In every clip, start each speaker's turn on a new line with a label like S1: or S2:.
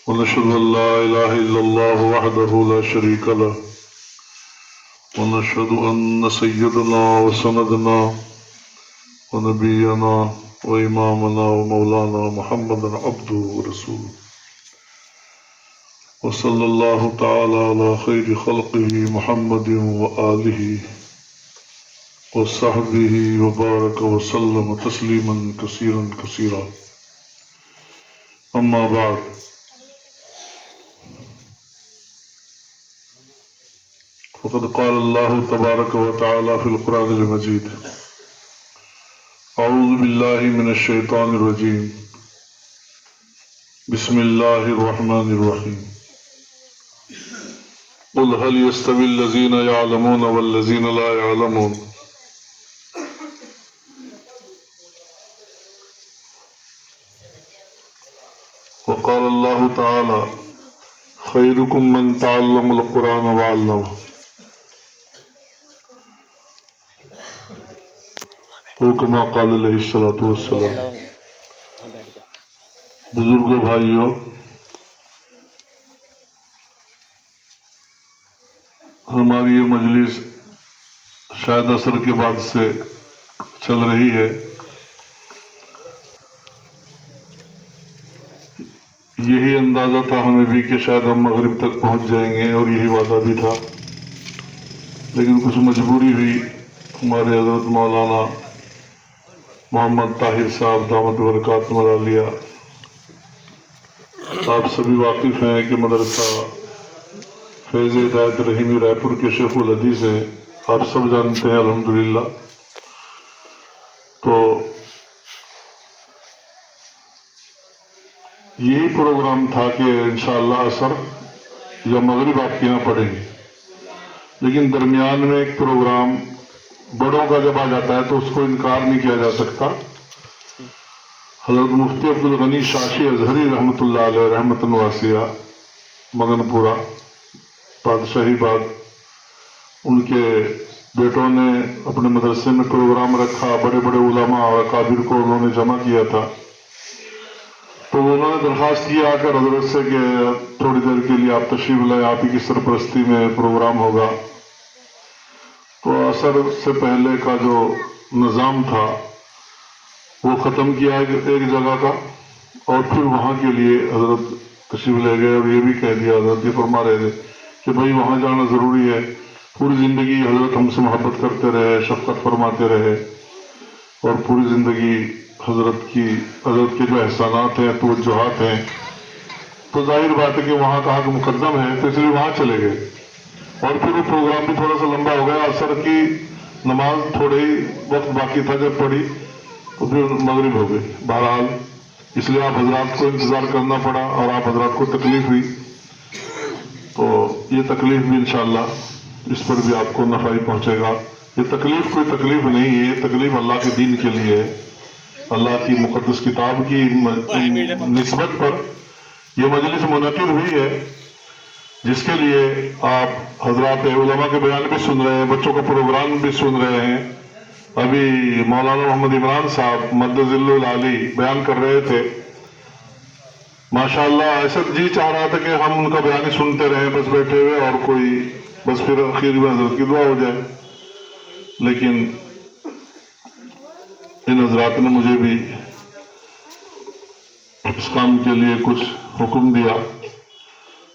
S1: ونشهد أن لا إله إلا الله وحده لا شريك له ونشهد أن سيدنا وسندنا ونبينا وإمامنا ومولانا محمدا عبده ورسوله وصلى الله تعالى على خير خلقه محمد وآله وصحبه وبارك وسلم تسليما كثيرا كثيرا. أما بعد، فقد قال الله تبارك وتعالى في القرآن المجيد: أعوذ بالله من الشيطان الرجيم، بسم الله الرحمن الرحيم. قل هل يستوي الذين يعلمون والذين لا يعلمون وقال الله تعالى: خيركم من تعلم القرآن وعلمه. تو کما قال علیہ الصلوۃ والسلام. بزرگوں، بھائیوں، ہماری یہ مجلس شاید عصر کے بعد سے چل رہی ہے. یہی اندازہ تھا ہمیں بھی کہ شاید ہم مغرب تک پہنچ جائیں گے، اور یہی وعدہ بھی تھا، لیکن کچھ مجبوری ہوئی. ہمارے حضرت مولانا محمد طاہر صاحب دامت برکاتہ العالیہ، آپ سبھی واقف ہیں کہ مدرسہ فیض ہدایت رحیمی رائے پور کے شیخ الحدیث ہیں، آپ سب جانتے ہیں الحمدللہ. تو یہی پروگرام تھا کہ انشاءاللہ عصر یا مغرب آپ کے یہاں پڑھیں گے، لیکن درمیان میں ایک پروگرام بڑوں کا جب آ جاتا ہے تو اس کو انکار نہیں کیا جا سکتا. حضرت مفتی عبدالغنی شاشی اظہری رحمۃ اللہ علیہ رحمۃ واسعہ مگن پورہ بادشاہی باد، ان کے بیٹوں نے اپنے مدرسے میں پروگرام رکھا. بڑے بڑے علماء اور اکابر کو انہوں نے جمع کیا تھا. تو انہوں نے درخواست کیا کر حضرت سے کہ تھوڑی دیر کے لیے آپ تشریف لائیں، آپ ہی کی سرپرستی میں پروگرام ہوگا. تو عصر سے پہلے کا جو نظام تھا وہ ختم کیا ایک جگہ کا، اور پھر وہاں کے لیے حضرت تشریف لے گئے. اور یہ بھی کہہ دیا، حضرت یہ فرما رہے تھے کہ بھائی وہاں جانا ضروری ہے. پوری زندگی حضرت ہم سے محبت کرتے رہے، شفقت فرماتے رہے، اور پوری زندگی حضرت کے جو احسانات ہیں، توجہات ہیں، تو ظاہر بات ہے کہ وہاں کا حق مقدم ہے، تو اس لیے وہاں چلے گئے. اور پھر وہ پروگرام بھی تھوڑا سا لمبا ہو گیا. عصر کی نماز تھوڑے ہی وقت باقی تھا، جب پڑھی تو پھر مغرب ہو گئی. بہرحال اس لیے آپ حضرات کو انتظار کرنا پڑا، اور آپ حضرات کو تکلیف ہوئی. تو یہ تکلیف بھی انشاءاللہ اس پر بھی آپ کو نفع ہی پہنچے گا. یہ تکلیف کوئی تکلیف نہیں ہے، یہ تکلیف اللہ کے دین کے لیے ہے، اللہ کی مقدس کتاب کی نسبت پر یہ مجلس منعقد ہوئی ہے، جس کے لیے آپ حضرات علماء کے بیان بھی سن رہے ہیں، بچوں کا پروگرام بھی سن رہے ہیں. ابھی مولانا محمد عمران صاحب مد ظل العالی بیان کر رہے تھے. ماشاءاللہ ایسا جی چاہ رہا تھا کہ ہم ان کا بیان ہی سنتے رہیں بس بیٹھے ہوئے، اور کوئی بس پھر اخیر میں حضرت کی دعا ہو جائے. لیکن ان حضرات نے مجھے بھی اس کام کے لیے کچھ حکم دیا،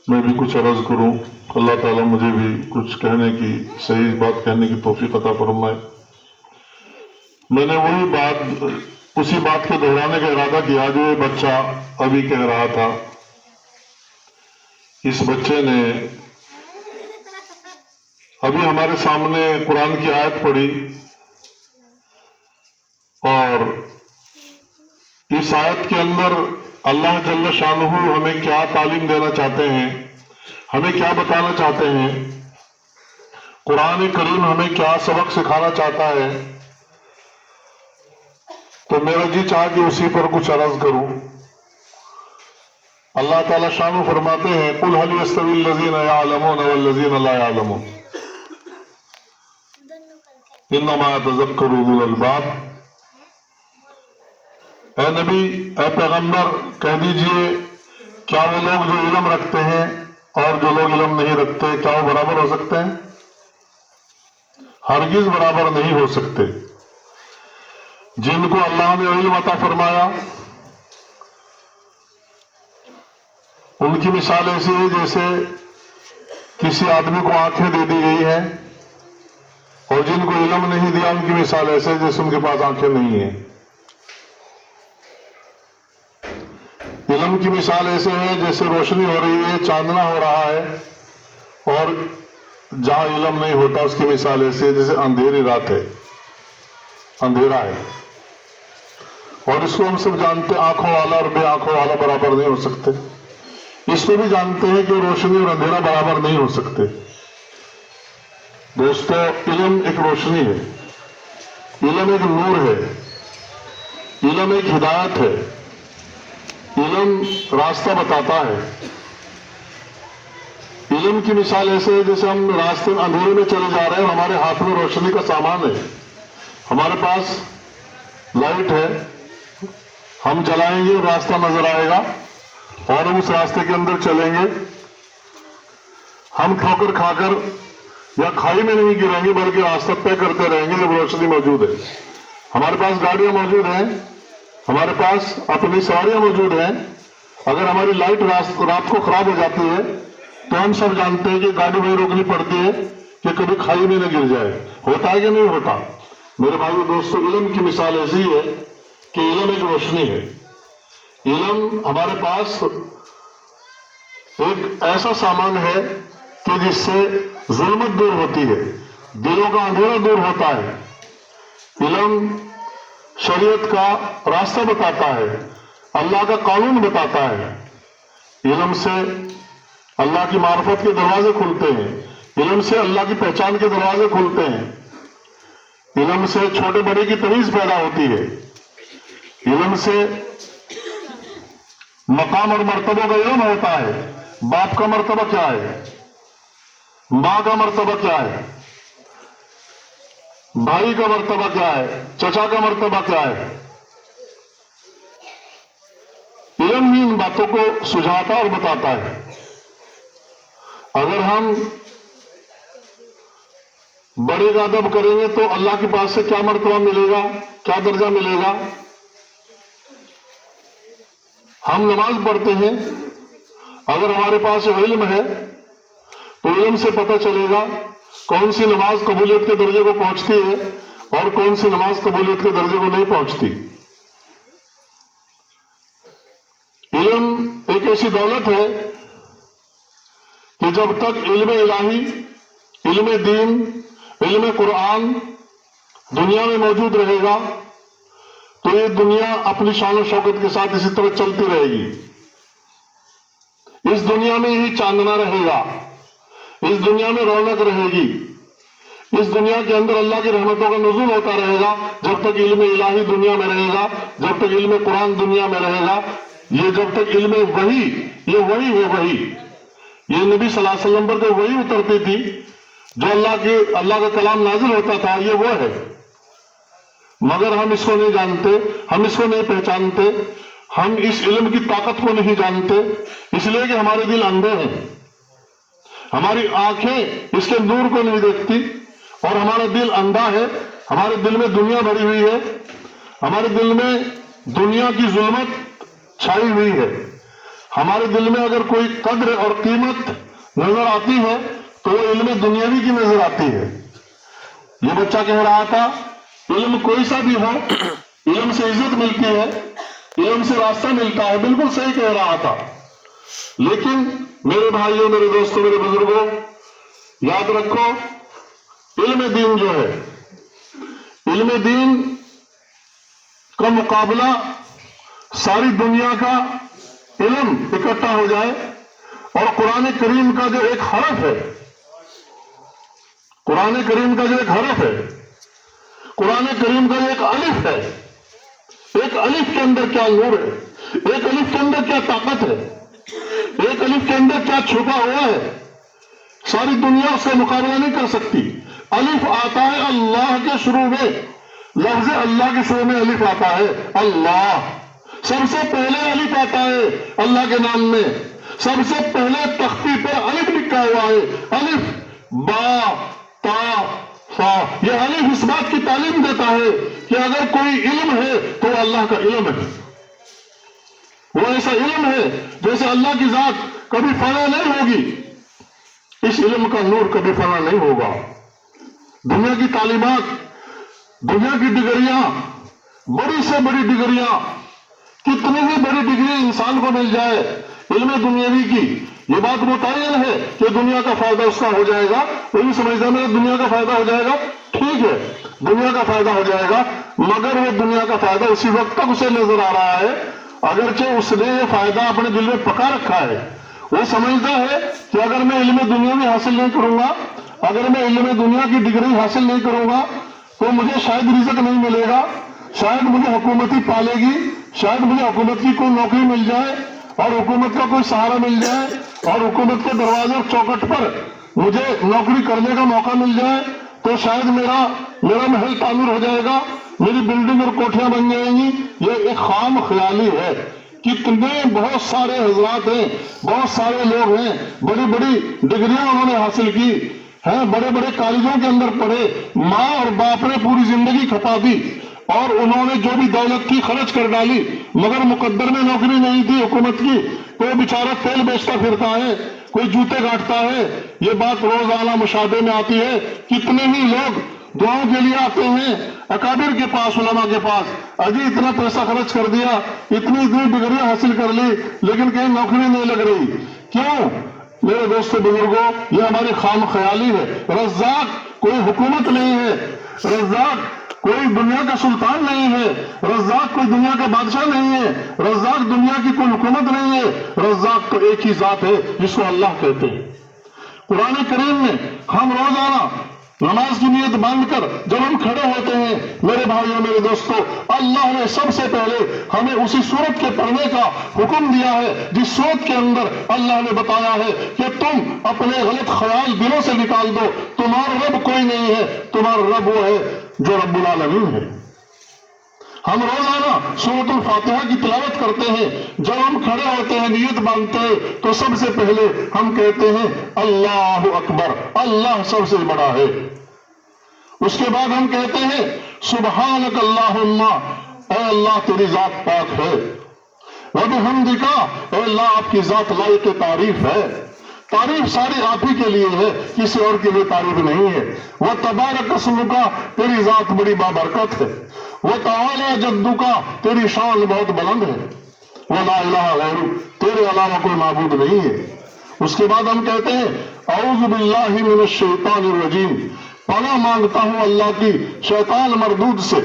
S1: میں بھی کچھ عرض کروں. اللہ تعالیٰ مجھے بھی کچھ کہنے کی، صحیح بات کہنے کی توفیق عطا فرمائے. میں نے اسی بات کو دہرانے کا ارادہ کیا جو یہ بچہ ابھی کہہ رہا تھا. اس بچے نے ابھی ہمارے سامنے قرآن کی آیت پڑھی، اور اس آیت کے اندر اللہ جل شانہ ہمیں کیا تعلیم دینا چاہتے ہیں، ہمیں کیا بتانا چاہتے ہیں، قرآن کریم ہمیں کیا سبق سکھانا چاہتا ہے. تو میرا جی چاہا کہ اسی پر کچھ عرض کروں. اللہ تعالیٰ شانہ فرماتے ہیں: قل هل يستوي الذين يعلمون والذين لا يعلمون انما يتذكر اولو الالباب. اے نبی، اے پیغمبر، کہہ دیجئے کیا وہ لوگ جو علم رکھتے ہیں اور جو لوگ علم نہیں رکھتے کیا وہ برابر ہو سکتے ہیں؟ ہرگز برابر نہیں ہو سکتے۔ جن کو اللہ نے علم عطا فرمایا ان کی مثال ایسی ہے جیسے کسی آدمی کو آنکھیں دے دی گئی ہیں، اور جن کو علم نہیں دیا ان کی مثال ایسے ہے جیسے ان کے پاس آنکھیں نہیں ہیں۔ علم کی مثال ایسے ہے جیسے روشنی ہو رہی ہے، چاندنا ہو رہا ہے، اور جہاں علم نہیں ہوتا اس کی مثال ایسے ہے جیسے اندھیری رات ہے، اندھیرا ہے۔ اور اس کو ہم سب جانتے ہیں، آنکھوں والا اور بے آنکھوں والا برابر نہیں ہو سکتے۔ اس کو بھی جانتے ہیں کہ روشنی اور اندھیرا برابر نہیں ہو سکتے۔ دوستو، علم ایک روشنی ہے، علم ایک نور ہے، علم ایک ہدایت ہے، علم راستہ بتاتا ہے۔ علم کی مثال ایسے ہے جیسے ہم راستے میں اندھیرے میں چلے جا رہے ہیں، ہمارے ہاتھ میں روشنی کا سامان ہے، ہمارے پاس لائٹ ہے، ہم جلائیں گے راستہ نظر آئے گا اور ہم اس راستے کے اندر چلیں گے۔ ہم ٹھوکر کھا کر یا کھائی میں نہیں گریں گے بلکہ راستہ طے کرتے رہیں گے جب روشنی موجود ہے۔ ہمارے پاس گاڑیاں موجود ہیں، ہمارے پاس اپنی سواریاں موجود ہیں۔ اگر ہماری لائٹ رات کو خراب ہو جاتی ہے تو ہم سب جانتے ہیں کہ گاڑی وہیں روکنی پڑتی ہے کہ کبھی کھائی میں نہ گر جائے۔ ہوتا ہے کہ نہیں ہوتا؟ میرے بھائیو دوستو، علم کی مثال ایسی ہے کہ علم ایک روشنی ہے۔ علم ہمارے پاس ایک ایسا سامان ہے کہ جس سے ظلمت دور ہوتی ہے، دلوں کا اندھیرا دور ہوتا ہے۔ علم شریعت کا راستہ بتاتا ہے، اللہ کا قانون بتاتا ہے۔ علم سے اللہ کی معرفت کے دروازے کھلتے ہیں، علم سے اللہ کی پہچان کے دروازے کھلتے ہیں، علم سے چھوٹے بڑے کی تمیز پیدا ہوتی ہے، علم سے مقام اور مرتبہ کا علم ہوتا ہے۔ باپ کا مرتبہ کیا ہے، ماں کا مرتبہ کیا ہے، بھائی کا مرتبہ کیا ہے، چچا کا مرتبہ کیا ہے۔ علم ہی ان باتوں کو سجھاتا اور بتاتا ہے۔ اگر ہم بڑے کا ادب کریں گے تو اللہ کے پاس سے کیا مرتبہ ملے گا، کیا درجہ ملے گا؟ ہم نماز پڑھتے ہیں، اگر ہمارے پاس علم ہے تو علم سے پتہ چلے گا کون سی نماز قبولیت کے درجے کو پہنچتی ہے اور کون سی نماز قبولیت کے درجے کو نہیں پہنچتی۔ علم ایک ایسی دولت ہے کہ جب تک علم الہی، علم دین، علم قرآن دنیا میں موجود رہے گا تو یہ دنیا اپنی شان و شوکت کے ساتھ اسی طرح چلتی رہے گی۔ اس دنیا میں ہی چاندنا رہے گا، اس دنیا میں رونق رہے گی، اس دنیا کے اندر اللہ کی رحمتوں کا نزول ہوتا رہے گا جب تک علم الہی دنیا میں رہے گا، جب تک علم قرآن دنیا میں رہے گا۔ یہ جب تک علم وحی، یہ وحی ہے، وحی یہ نبی صلی اللہ علیہ وسلم پر جو وحی اترتی تھی، جو اللہ کا کلام نازل ہوتا تھا، یہ وہ ہے۔ مگر ہم اس کو نہیں جانتے، ہم اس کو نہیں پہچانتے، ہم اس علم کی طاقت کو نہیں جانتے، اس لیے کہ ہمارے دل اندھے ہیں، ہماری آنکھیں اس کے نور کو نہیں دیکھتی، اور ہمارا دل اندھا ہے، ہمارے دل میں دنیا بھری ہوئی ہے، ہمارے دل میں دنیا کی ظلمت چھائی ہوئی ہے۔ ہمارے دل میں اگر کوئی قدر اور قیمت نظر آتی ہے تو وہ علم دنیاوی کی نظر آتی ہے۔ یہ بچہ کہہ رہا تھا علم کوئی سا بھی ہو، علم سے عزت ملتی ہے، علم سے راستہ ملتا ہے، بالکل صحیح کہہ رہا تھا۔ لیکن میرے بھائیوں، میرے دوستوں، میرے بزرگوں، یاد رکھو، علم دین جو ہے، علم دین کا مقابلہ ساری دنیا کا علم اکٹھا ہو جائے اور قرآن کریم کا جو ایک حرف ہے، قرآن کریم کا جو ایک حرف ہے، قرآن کریم کا جو ایک الف ہے، ایک الف کے اندر کیا نور ہے، ایک الف کے اندر کیا طاقت ہے، ایک الف کے اندر کیا چھپا ہوا ہے، ساری دنیا اس کا مقابلہ نہیں کر سکتی۔ الف آتا ہے اللہ کے شروع میں، لفظ اللہ کے شروع میں الف آتا ہے، اللہ۔ سب سے پہلے الف آتا ہے اللہ کے نام میں، سب سے پہلے تختی پر الف لکھا ہوا ہے، الف با تا فا۔ یہ الف اس بات کی تعلیم دیتا ہے کہ اگر کوئی علم ہے تو وہ اللہ کا علم ہے، وہ ایسا علم ہے جیسے اللہ کی ذات کبھی فنا نہیں ہوگی، اس علم کا نور کبھی فنا نہیں ہوگا۔ دنیا کی تعلیمات، دنیا کی ڈگریاں، بڑی سے بڑی ڈگریاں، کتنی ہی بڑی ڈگری انسان کو مل جائے علم دنیاوی کی، یہ بات متعین ہے کہ دنیا کا فائدہ اس کا ہو جائے گا، وہی سمجھتا ہے دنیا کا فائدہ ہو جائے گا، ٹھیک ہے دنیا کا فائدہ ہو جائے گا، مگر وہ دنیا کا فائدہ اسی وقت تک اسے نظر آ رہا ہے اگرچہ اس نے یہ فائدہ اپنے دل میں پکا رکھا ہے۔ وہ سمجھتا ہے کہ اگر میں علم دنیاوی حاصل نہیں کروں گا، اگر میں علم دنیا کی ڈگری حاصل نہیں کروں گا تو مجھے شاید رزق نہیں ملے گا، شاید مجھے حکومتی پالے گی، شاید مجھے حکومت کی کوئی نوکری مل جائے اور حکومت کا کوئی سہارا مل جائے اور حکومت کے دروازے اور چوکٹ پر مجھے نوکری کرنے کا موقع مل جائے تو شاید میرا محل تعمیر ہو جائے گا، میری بلڈنگ اور کوٹھیاں بن جائیں گی۔ یہ ایک خام خیالی ہے۔ کتنے بہت سارے حضرات ہیں، بہت سارے لوگ ہیں، بڑی بڑی ڈگریاں انہوں نے حاصل کی ہیں، بڑے بڑے کالجوں کے اندر پڑھے، ماں اور باپ نے پوری زندگی کھپا دی اور انہوں نے جو بھی دولت کی خرچ کر ڈالی، مگر مقدر میں نوکری نہیں تھی حکومت کی، تو وہ بیچارہ تیل بیچتا پھرتا ہے، کوئی جوتے کاٹتا ہے۔ یہ بات روزانہ مشاہدے میں آتی ہے۔ کتنے ہی لوگ دعاؤں کے لیے آتے ہیں اکابر کے پاس، علماء کے پاس، اجی اتنا پیسہ خرچ کر دیا، اتنی ڈگریاں حاصل کر لی لیکن کہیں نوکری نہیں لگ رہی، کیوں؟ میرے دوست بزرگوں، یہ ہماری خام خیالی ہے۔ رزاق کوئی حکومت نہیں ہے، رزاق کوئی دنیا کا سلطان نہیں ہے، رزاق کوئی دنیا کا بادشاہ نہیں ہے، رزاق دنیا کی کوئی حکومت نہیں ہے، رزاق تو ایک ہی ذات ہے جس کو اللہ کہتے ہیں۔ قرآن کریم میں ہم روزانہ نماز کی نیت باندھ کر جب ہم کھڑے ہوتے ہیں، میرے بھائیوں میرے دوستوں، اللہ نے سب سے پہلے ہمیں اسی سورت کے پڑھنے کا حکم دیا ہے جس سورت کے اندر اللہ نے بتایا ہے کہ تم اپنے غلط خیال دلوں سے نکال دو، تمہارا رب کوئی نہیں ہے، تمہارا رب وہ ہے جو رب العالمین ہے۔ ہم روزانہ سورۃ الفاتحہ کی تلاوت کرتے ہیں، جب ہم کھڑے ہوتے ہیں نیت باندھتے ہیں تو سب سے پہلے ہم کہتے ہیں اللہ اکبر، اللہ سب سے بڑا ہے۔ اس کے بعد ہم کہتے ہیں سبحانک اللہم، اے اللہ تیری ذات پاک ہے، وبحمدک، اے اللہ آپ کی ذات لائق تعریف ہے، تعریف ساری آپ ہی کے لیے ہے، کسی اور کے لیے تعریف نہیں ہے۔ وتبارک اسمک، تیری ذات بڑی بابرکت ہے، وتعالی جدک، تیری شان بہت بلند ہے، ولا الہ غیرک، تیرے علاوہ کوئی معبود نہیں ہے۔ اس کے بعد ہم کہتے ہیں اعوذ باللہ من الشیطان الرجیم، پناہ مانگتا ہوں اللہ کی شیطان مردود سے۔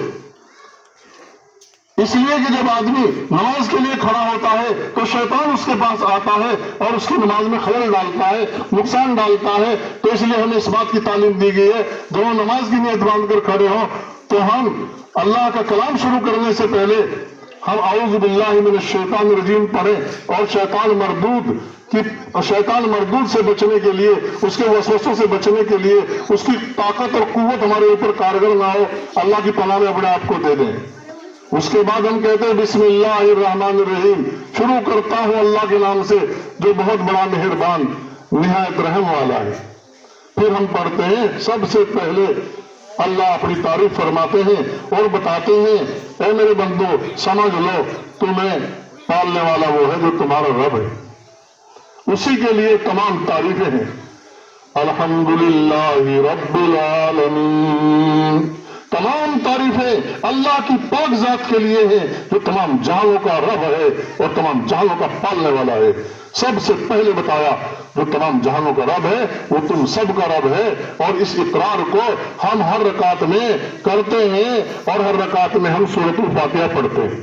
S1: اس لیے کہ جب آدمی نماز کے لیے کھڑا ہوتا ہے تو شیطان اس کے پاس آتا ہے اور اس کی نماز میں خلل ڈالتا ہے، نقصان ڈالتا ہے، تو اس لیے ہمیں اس بات کی تعلیم دی گئی ہے جب ہم نماز کی نیت باندھ کر کھڑے ہوں تو ہم اللہ کا کلام شروع کرنے سے پہلے ہم اعوذ باللہ من الشیطان الرجیم پڑھیں اور شیطان مردود سے بچنے کے لیے، اس کے وسوسوں سے بچنے کے لیے، اس کی طاقت اور قوت ہمارے اوپر کارگر نہ ہو، اللہ کی پناہ میں اپنے آپ کو دے دیں۔ اس کے بعد ہم کہتے ہیں بسم اللہ الرحمن الرحیم، شروع کرتا ہوں اللہ کے نام سے جو بہت بڑا مہربان نہایت رحم والا ہے۔ پھر ہم پڑھتے ہیں سب سے پہلے اللہ اپنی تعریف فرماتے ہیں اور بتاتے ہیں اے میرے بندو سمجھ لو تمہیں پالنے والا وہ ہے جو تمہارا رب ہے، اسی کے لیے تمام تعریفیں ہیں۔ الحمدللہ رب العالمین، تمام تعریفیں اللہ کی پاک ذات کے لیے ہیں جو تمام جہانوں کا رب ہے اور تمام جہانوں کا پالنے والا ہے۔ سب سے پہلے بتایا جو تمام جہانوں کا رب ہے وہ تم سب کا رب ہے، اور اس اقرار کو ہم ہر رکعت میں کرتے ہیں اور ہر رکعت میں ہم سورۃ الفاتحہ پڑھتے ہیں۔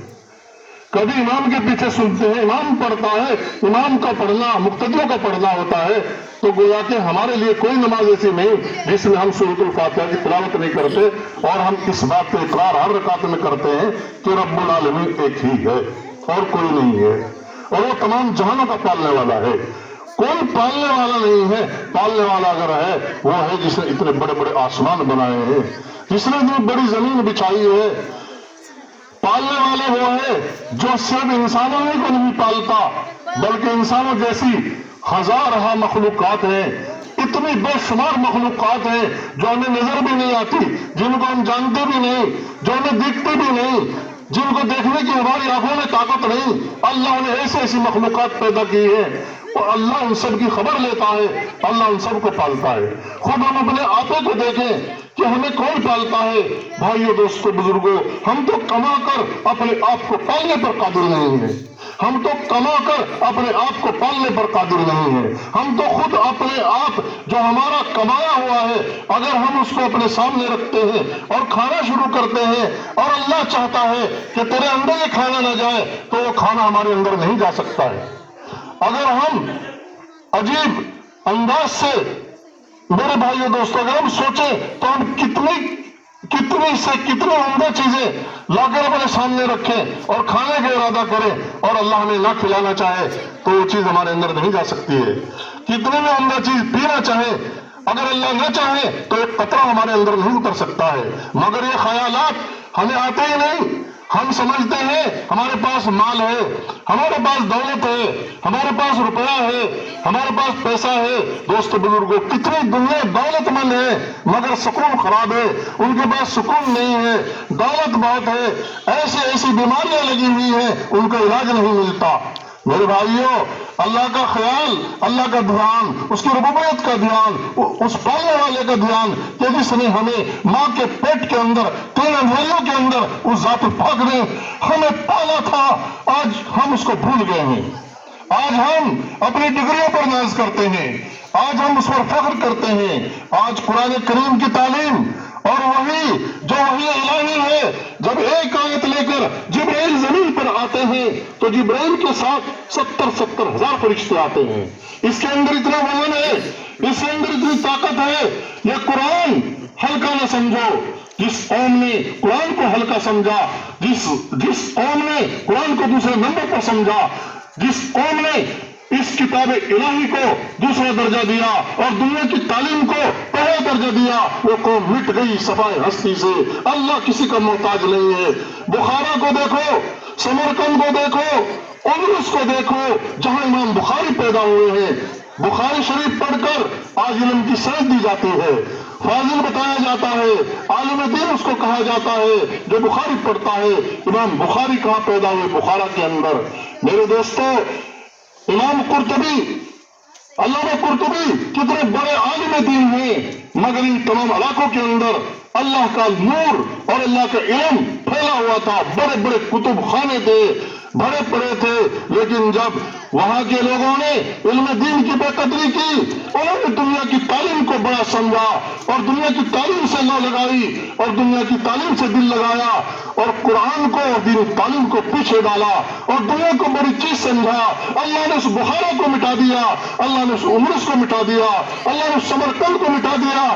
S1: کبھی امام کے پیچھے سنتے ہیں، امام پڑھتا ہے، امام کا پڑھنا مقتدیوں کا پڑھنا ہوتا ہے، تو گویا کہ ہمارے لیے کوئی نماز ایسی نہیں جس میں ہم سورۃ الفاتحہ کی تلاوت نہیں کرتے، اور ہم اس بات کا اقرار ہر رکعت میں کرتے ہیں کہ رب العالمین ایک ہی ہے اور کوئی نہیں ہے، اور وہ تمام جہانوں کا پالنے والا ہے۔ کوئی پالنے والا نہیں ہے، پالنے والا اگر ہے وہ ہے جس نے اتنے بڑے بڑے آسمان بنائے ہیں، جس نے اتنی بڑی زمین بچھائی ہے، پالنے والے وہ ہے جو صرف انسانوں ہی کو نہیں پالتا بلکہ انسانوں جیسی ہزارہ مخلوقات ہیں، اتنی بے شمار مخلوقات ہیں جو ہمیں نظر بھی نہیں آتی، جن کو ہم جانتے بھی نہیں، جو ہمیں دکھتے بھی نہیں، جن کو دیکھنے کی ہماری آنکھوں میں طاقت نہیں۔ اللہ نے ایسی ایسی مخلوقات پیدا کی ہے اور اللہ ان سب کی خبر لیتا ہے، اللہ ان سب کو پالتا ہے۔ خود ہم اپنے آپے کو دیکھیں کہ ہمیں کون پالتا ہے۔ بھائیو، دوستو، بزرگوں، ہم تو کما کر اپنے آپ کو پالنے پر قادر نہیں ہیں، ہم تو کما کر اپنے آپ کو پالنے پر قادر نہیں ہیں۔ ہم تو خود اپنے آپ جو ہمارا کمایا ہوا ہے اگر ہم اس کو اپنے سامنے رکھتے ہیں اور کھانا شروع کرتے ہیں اور اللہ چاہتا ہے کہ تیرے اندر یہ کھانا نہ جائے تو وہ کھانا ہمارے اندر نہیں جا سکتا ہے۔ اگر ہم عجیب انداز سے، میرے بھائیو دوستو، اگر ہم سوچیں تو ہم کتنی عمدہ چیزیں لا کر اپنے سامنے رکھیں اور کھانے کا ارادہ کریں اور اللہ ہمیں نہ کھلانا چاہے تو وہ چیز ہمارے اندر نہیں جا سکتی ہے۔ کتنی بھی عمدہ چیز پینا چاہے، اگر اللہ نہ چاہے تو ایک قطرہ ہمارے اندر نہیں اتر سکتا ہے۔ مگر یہ خیالات ہمیں آتے ہی نہیں۔ ہم سمجھتے ہیں ہمارے پاس مال ہے، ہمارے پاس دولت ہے، ہمارے پاس روپیہ ہے، ہمارے پاس پیسہ ہے۔ دوست بزرگوں، کتنی دنیا دولت مند ہے مگر سکون خراب ہے، ان کے پاس سکون نہیں ہے۔ دولت بہت ہے، ایسی بیماریاں لگی ہوئی ہیں، ان کا علاج نہیں ملتا۔ میرے بھائیوں، اللہ کا خیال، اللہ کا دھیان، اس کی ربوبیت کا دھیان، اس پالنے والے کا دھیان کہ جس نے ہمیں ماں کے پیٹ کے اندر 3 انگلیوں کے اندر اس ذات پاک نے ہمیں پالا تھا، آج ہم اس کو بھول گئے ہیں۔ آج ہم اپنی ڈگریوں پر ناز کرتے ہیں، آج ہم اس پر فخر کرتے ہیں۔ آج قرآن کریم کی تعلیم اور وہی جو وحی الہی ہے، جب ایک آیت لے کر جبرائیل زمین پر آتے ہیں تو جبرائیل کے ساتھ 70 ہزار فرشتے آتے ہیں۔ اس کے اندر اتنا وزن ہے، اس کے اندر اتنی طاقت ہے۔ یہ قرآن ہلکا نہ سمجھو۔ جس قوم نے قرآن کو ہلکا سمجھا، جس قوم نے قرآن کو دوسرے نمبر پر سمجھا، جس قوم نے اس کتاب الہی کو دوسرا درجہ دیا اور دنیا کی تعلیم کو پہلا درجہ دیا، وہ قوم مٹ گئی صفائے ہستی سے۔ اللہ کسی کا محتاج نہیں ہے۔ بخارا کو دیکھو، سمرقند کو دیکھو، اندلس کو دیکھو، جہاں امام بخاری پیدا ہوئے ہیں۔ بخاری شریف پڑھ کر آج علم کی سند دی جاتی ہے، فاضل بتایا جاتا ہے، عالم دین اس کو کہا جاتا ہے جو بخاری پڑھتا ہے۔ امام بخاری کہاں پیدا ہوئے؟ بخارا کے اندر۔ میرے دوستو، امام قرطبی، علامہ قرطبی کتنے بڑے عالم دین ہیں مگر ان تمام علاقوں کے اندر اللہ کا نور اور اللہ کا علم پھیلا ہوا تھا۔ بڑے بڑے کتب خانے تھے، بڑے پڑے تھے، لیکن جب وہاں کے لوگوں نے علم دین کی بے قدری کی، انہوں نے دنیا کی تعلیم کو بڑا سمجھا اور دنیا کی تعلیم سے لو لگائی اور دنیا کی تعلیم سے دل لگایا اور قرآن کو اور دین تعلیم کو پیچھے ڈالا اور دنیا کو بڑی چیز سمجھا۔ اللہ نے اس بخارا کو مٹا دیا، اللہ نے اس اندلس کو مٹا دیا، اللہ نے اس سمرقند کو مٹا دیا۔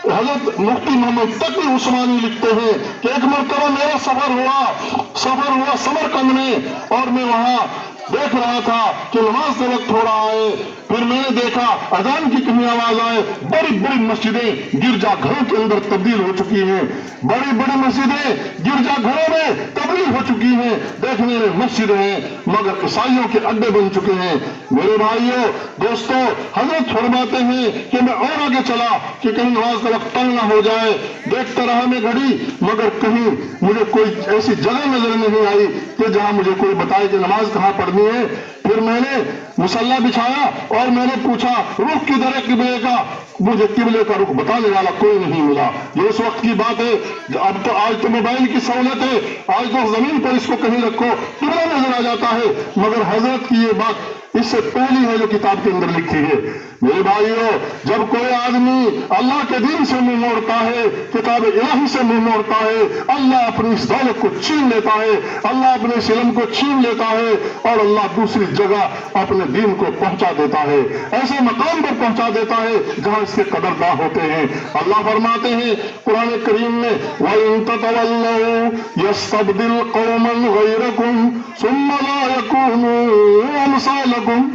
S1: حضرت مفتی محمد تقی عثمانی لکھتے ہیں کہ ایک مرتبہ میرا سفر ہوا سمرقند میں اور میں وہاں دیکھ رہا تھا کہ نماز کا وقت ہو رہا ہے۔ پھر میں نے دیکھا اذان کی کمی آواز آئے، بڑی بڑی مسجدیں گرجا گھروں کے اندر تبدیل ہو چکی ہیں، بڑی بڑی مسجدیں گرجا گھروں میں تبدیل ہو چکی ہیں۔ دیکھنے میں مسجد ہیں مگر عیسائیوں کے اڈے بن چکے ہیں۔ میرے بھائیوں دوستو، حضرت فرماتے ہیں کہ میں اور آگے چلا کہ کہیں نماز کا وقت تنگ نہ ہو جائے۔ دیکھتا رہا میں گھڑی مگر کہیں مجھے کوئی ایسی جگہ نظر نہیں آئی کہ جہاں مجھے کوئی بتائے کہ نماز کہاں پڑھنی ہے۔ پھر میں نے مصلی بچھایا اور میں نے پوچھا رخ کدھر ہے قبلے کا؟ مجھے قبلے کا رخ بتانے والا کوئی نہیں ملا۔ یہ اس وقت کی بات ہے، اب تو آج تو موبائل کی سہولت ہے، آج تو زمین پر اس کو کہیں رکھو قبلہ نظر آ جاتا ہے، مگر حضرت کی یہ بات اس سے پہلی ہے جو کتاب کے اندر لکھی ہے۔ میرے بھائیوں، جب کوئی آدمی اللہ کے دین سے منہ موڑتا ہے، کتاب الہی سے منہ موڑتا ہے، اللہ اپنی اس دولت کو چھین لیتا ہے، اللہ اپنے اس علم کو چھین لیتا ہے اور اللہ دوسری جگہ اپنے دین کو پہنچا دیتا ہے، ایسے مقام پر پہنچا دیتا ہے جہاں اس کے قدرداں ہوتے ہیں۔ اللہ فرماتے ہیں قرآن کریم میں وَإِن تَتَوَلَّوْا يَسْتَبْدِلْ قَوْمًا غَيْرَكُمْ ثُمَّ لَا يَكُونُوا أَمْثَالَكُمْ۔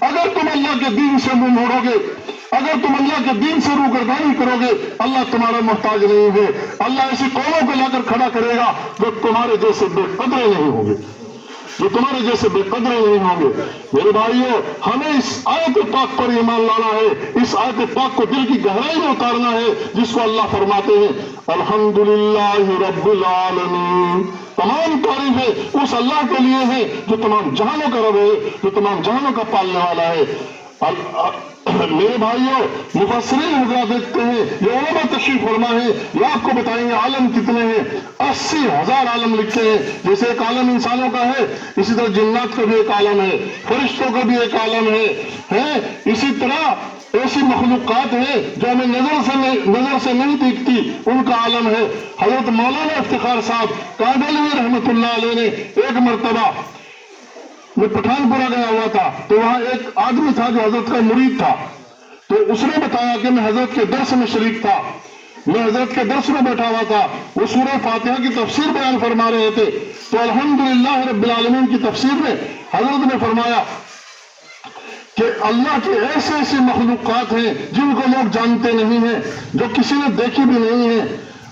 S1: اگر تم اللہ کے دین سے منہ موڑو گے، اگر تم اللہ کے دین سے روگردانی کرو گے اللہ تمہارا محتاج نہیں ہے. اللہ ایسی قوموں کو لا کر کھڑا کرے گا جو تمہارے جیسے بے قدرے نہیں ہوں گے، جو تمہارے جیسے بے قدرے نہیں ہوں گے. میرے بھائیوں، ہمیں اس آیت پاک پر ایمان لانا ہے، اس آیت پاک کو دل کی گہرائی میں اتارنا ہے جس کو اللہ فرماتے ہیں الحمدللہ رب العالمین. تمام تعریفیں اس اللہ کے لیے ہیں جو تمام جہانوں کا رب ہے، جو تمام جہانوں کا پالنے والا ہے. میرے بھائیوں، مفسرین حضرات دیکھتے ہیں، یہ علماء تشریف فرما ہے، یہ آپ کو بتائیں گے عالم کتنے ہیں. 80,000 عالم لکھتے ہیں. جیسے ایک عالم انسانوں کا ہے، اسی طرح جنات کا بھی ایک عالم ہے، فرشتوں کا بھی ایک عالم ہے. اسی طرح ایسی مخلوقات ہیں جو ہمیں نظر سے نہیں دیکھتی، ان کا عالم ہے. حضرت مولانا افتخار صاحب کاندھلوی رحمت اللہ علیہ نے ایک مرتبہ میں پٹھان پورا گیا ہوا تھا، تو وہاں ایک آدمی تھا جو حضرت کا مرید تھا. تو اس نے بتایا کہ میں حضرت کے درس میں شریک تھا، میں حضرت کے درس میں بیٹھا ہوا تھا، وہ سورہ فاتحہ کی تفسیر بیان فرما رہے تھے. تو الحمدللہ رب العالمین کی تفسیر میں حضرت نے فرمایا کہ اللہ کے ایسے ایسے مخلوقات ہیں جن کو لوگ جانتے نہیں ہیں، جو کسی نے دیکھی بھی نہیں ہے.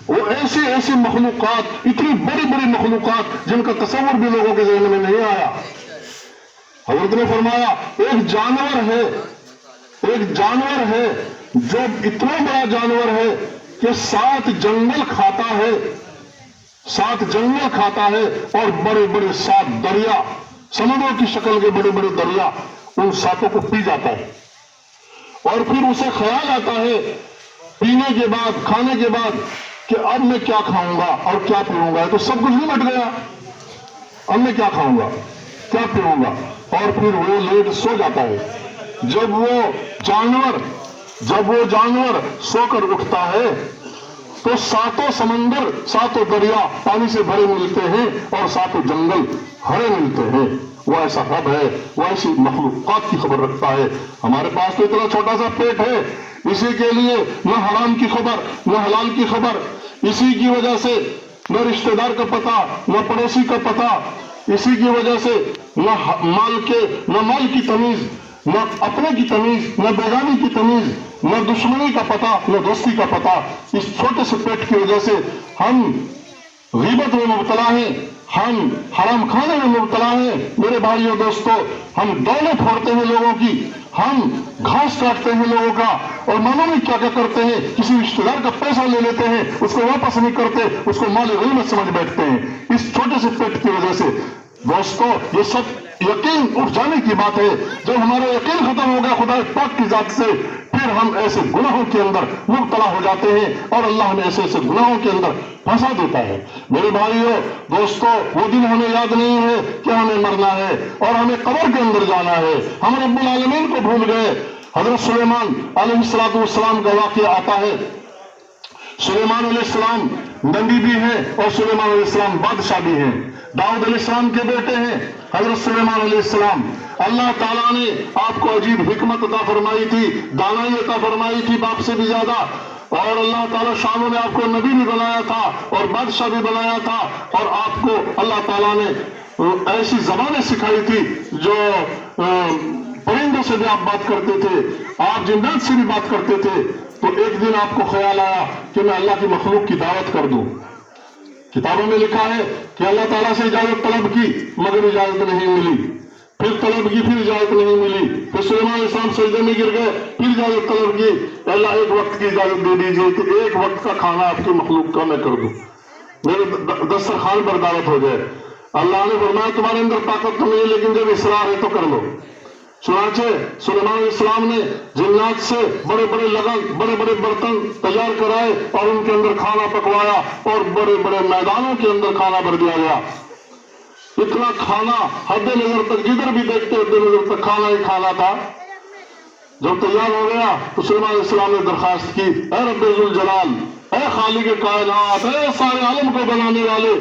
S1: وہ ایسی ایسی مخلوقات، اتنی بڑی بڑی مخلوقات جن کا تصور بھی لوگوں کے ذہن میں نہیں آیا. حضرت نے فرمایا ایک جانور ہے جو اتنا بڑا جانور ہے کہ 7 جنگل کھاتا ہے، 7 جنگل کھاتا ہے، اور بڑے بڑے 7 دریا، سمندروں کی شکل کے بڑے بڑے دریا، ان 7 کو پی جاتا ہے. اور پھر اسے خیال آتا ہے پینے کے بعد، کھانے کے بعد کہ اب میں کیا کھاؤں گا اور کیا پیوں گا. تو سب کچھ نہیں مٹ گیا، اب میں کیا کھاؤں گا کیا پیوں گا. اور پھر وہ لیٹ سو جاتا ہے. جب وہ جانور سو کر اٹھتا ہے تو 7 سمندر، 7 دریا پانی سے بھرے ملتے ہیں اور 7 جنگل ہرے ملتے ہیں. وہ ایسا رب ہے، وہ ایسی مخلوقات کی خبر رکھتا ہے. ہمارے پاس تو اتنا چھوٹا سا پیٹ ہے، اسی کے لیے نہ حرام کی خبر نہ حلال کی خبر. اسی کی وجہ سے نہ رشتہ دار کا پتہ نہ پڑوسی کا پتہ. اسی کی وجہ سے نہ مال کی تمیز، نہ اپنے کی تمیز، نہ بیگانی کی تمیز، نہ دشمنی کا پتہ نہ دوستی کا پتہ. اس چھوٹے سے پیٹ کی وجہ سے ہم غیبت میں مبتلا ہیں، ہم حرام کھانے میں مبتلا ہیں. میرے بھائیوں دوستو، ہم دولت پھوڑتے ہیں لوگوں کی، ہم گھاس کاٹتے ہیں لوگوں کا، اور معلوم نہیں کیا کیا کرتے ہیں. کسی رشتہ دار کا پیسہ لے لیتے ہیں، اس کو واپس نہیں کرتے، اس کو مال غنیمت سمجھ بیٹھتے ہیں اس چھوٹے سے پیٹ کی وجہ سے. دوستو، یہ سب یقین اٹھ جانے کی بات ہے. جب ہمارا یقین ختم ہو گیا خدا پاک کی ذات سے، پھر ہم ایسے گناہوں کے اندر مبتلا ہو جاتے ہیں اور اللہ ہمیں ایسے ایسے گناہوں کے اندر پھنسا دیتا ہے. میرے بھائیوں دوستو، وہ دن ہمیں یاد نہیں ہے کہ ہمیں مرنا ہے اور ہمیں قبر کے اندر جانا ہے. ہم رب العالمین کو بھول گئے. حضرت سلیمان علیہ السلام کا واقعہ آتا ہے. سلیمان علیہ السلام نبی بھی ہیں اور سلیمان علیہ السلام بادشاہ بھی ہیں. داؤد علیہ السلام کے بیٹے ہیں حضرت سلیمان علیہ السلام. اللہ تعالیٰ نے آپ کو عجیب حکمت عطا فرمائی تھی، دانائی عطا فرمائی تھی باپ سے بھی زیادہ. اور اللہ تعالیٰ شاموں نے آپ کو نبی بھی بنایا تھا اور بادشاہ بھی بنایا تھا. اور آپ کو اللہ تعالیٰ نے ایسی زبانیں سکھائی تھی جو پرندوں سے بھی آپ بات کرتے تھے، آپ جنات سے بھی بات کرتے تھے. تو ایک دن آپ کو خیال آیا کہ میں اللہ کی مخلوق کی دعوت کر دوں. کتابوں میں لکھا ہے کہ اللہ تعالیٰ سے اجازت طلب کی مگر اجازت نہیں ملی، پھر طلب کی پھر اجازت نہیں ملی، پھر سلیمان علیہ السلام سجدے میں گر گئے، پھر اجازت طلب کی. اللہ ایک وقت کی اجازت دے دیجیے کہ ایک وقت کا کھانا آپ کی مخلوق کا میں کر دوں، میرے دسترخوان پر دعوت ہو جائے. اللہ نے فرمایا تمہارے اندر طاقت تو نہیں ہے لیکن جب اصرار ہے تو کر لو. چنانچہ سلیمان علیہ السلام نے جنات سے بڑے بڑے برتن تیار کرائے اور ان کے اندر کھانا پکوایا اور بڑے بڑے میدانوں کے اندر کھانا بھر دیا گیا. اتنا کھانا حد نظر تک، جدھر بھی دیکھتے حد نظر تک کھانا ہی کھانا تھا. جب تیار ہو گیا تو سلیمان علیہ السلام نے درخواست کی، اے رب ذوالجلال، اے خالق کائنات، اے سارے عالم کو بنانے والے،